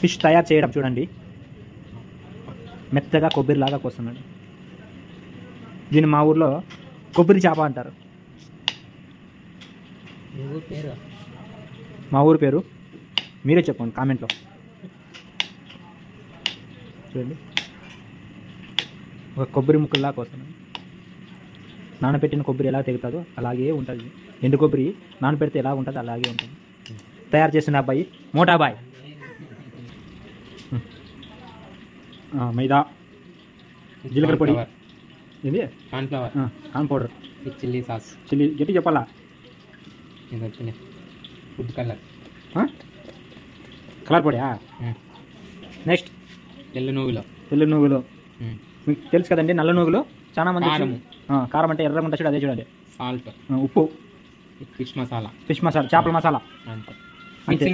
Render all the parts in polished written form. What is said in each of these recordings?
Fish తయారు చేయడం చూడండి, మెత్తగా కొబ్బరిలాగా కోస్తున్నాడు. దీన్ని మా ఊర్లో కొబ్బరి చేప అంటారు. మా ఊరి పేరు మీరే చెప్పండి కామెంట్లో. చూడండి, ఒక కొబ్బరి ముక్కల్లా కోస్తున్నాడు. నానబెట్టిన కొబ్బరి ఎలా తెగుతుందో అలాగే ఉంటుంది. ఎండు కొబ్బరి నానబెడితే ఎలా ఉంటుంది అలాగే ఉంటుంది. తయారు చేసిన అబ్బాయి మోటాబాయ్. మైదా, జీలకర్ర పొడి, ఇది corn powder, chilli sauce, chilli గట్టి చెప్పాలా, ఫుడ్ కలర్, కలర్ పొడి. నెక్స్ట్ తెల్ల నువ్వులు. మీకు తెలుసు కదండి నల్ల నువ్వులు. చాలా మంది కారం అంటే ఎర్రగా ఉంటుంది చూడండి, అదే చూడండి. సాల్ట్, ఉప్పు, ఫిష్ మసాలా, చేపల మసాలా.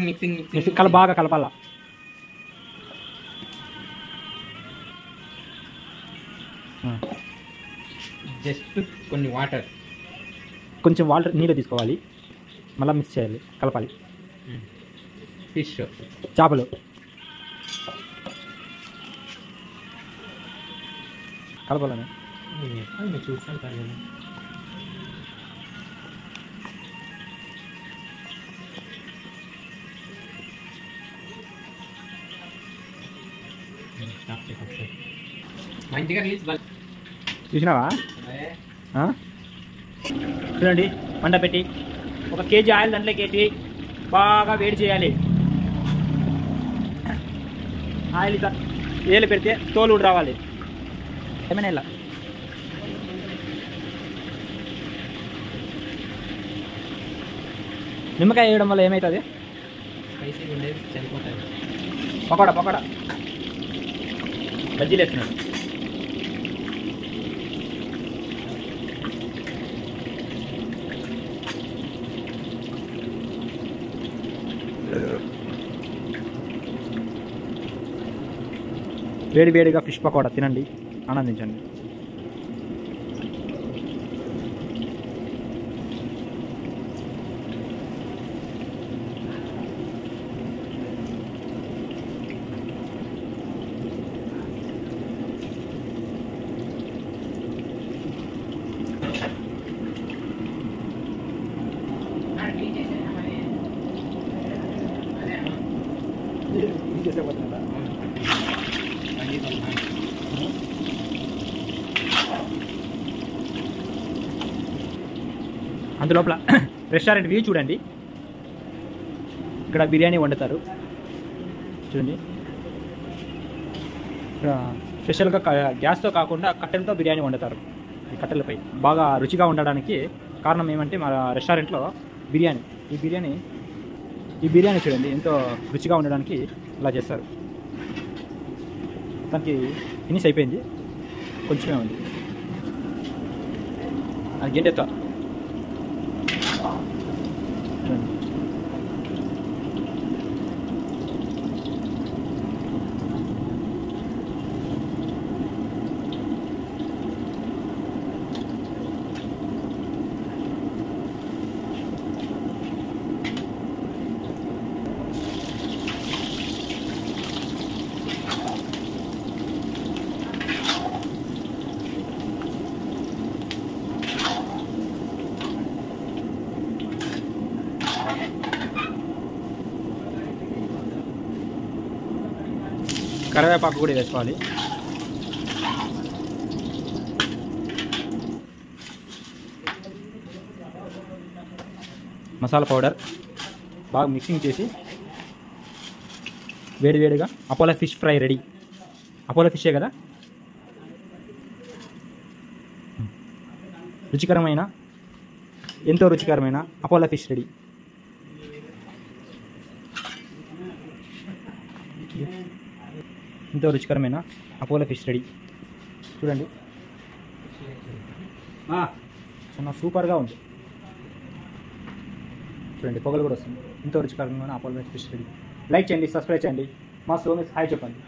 మిక్సింగ్ బాగా కలపాలా. జస్ట్ కొన్ని కొంచెం వాటర్ నీళ్ళు తీసుకోవాలి, మళ్ళీ మిక్స్ చేయాలి, కలపాలి. ఫిష్, చేపలు, కలపాలని. చూస్తాను సార్. మంచిగా చూసినావా? చూడండి, మంట పెట్టి 1 కేజీ ఆయిల్ దాంట్లోకి వేసి బాగా వేడి చేయాలి. ఆయిల్ ఇట్లా ఏలు పెడితే తోలు కూడా రావాలి. ఏమైనా ఇలా నిమ్మకాయ వేయడం వల్ల ఏమవుతుంది? స్పైసీగా ఉండేది చనిపోతుంది. పకోడా బజ్జీలు వేస్తున్నాడు. వేడిగా ఫిష్ పకోడా తినండి, ఆనందించండి. అందులోపల రెస్టారెంట్ వ్యూ చూడండి. ఇక్కడ బిర్యానీ వండుతారు చూడండి. ఇక్కడ స్పెషల్గా గ్యాస్తో కాకుండా కట్టెలతో బిర్యానీ వండుతారు. ఈ కట్టెలపై బాగా రుచిగా ఉండడానికి కారణం ఏమంటే మా రెస్టారెంట్లో ఈ బిర్యానీ చూడండి ఎంతో రుచిగా ఉండడానికి ఇలా చేస్తారు. దానికి ఫినిష్ అయిపోయింది, కొంచెమే ఉంది. అది గెంటెత్తా కరివేపాకు కూడా వేసుకోవాలి. మసాలా పౌడర్ బాగా మిక్సింగ్ చేసి వేడిగా Apollo fish fry ready. Apollo ఫిషే కదా, ఎంతో రుచికరమైన అపోలో ఫిష్ రెడీ. ఎంతో రుచికరమైన అపోలో ఫిష్ రెడీ చూడండి. చాలా సూపర్గా ఉంది చూడండి, పొగలు కూడా వస్తుంది. ఎంతో రుచికరమైన అపోలో ఫిష్ రెడీ. లైక్ చేయండి, సబ్స్క్రైబ్ చేయండి. మా సోమేష్ హాయ్ చెప్పండి.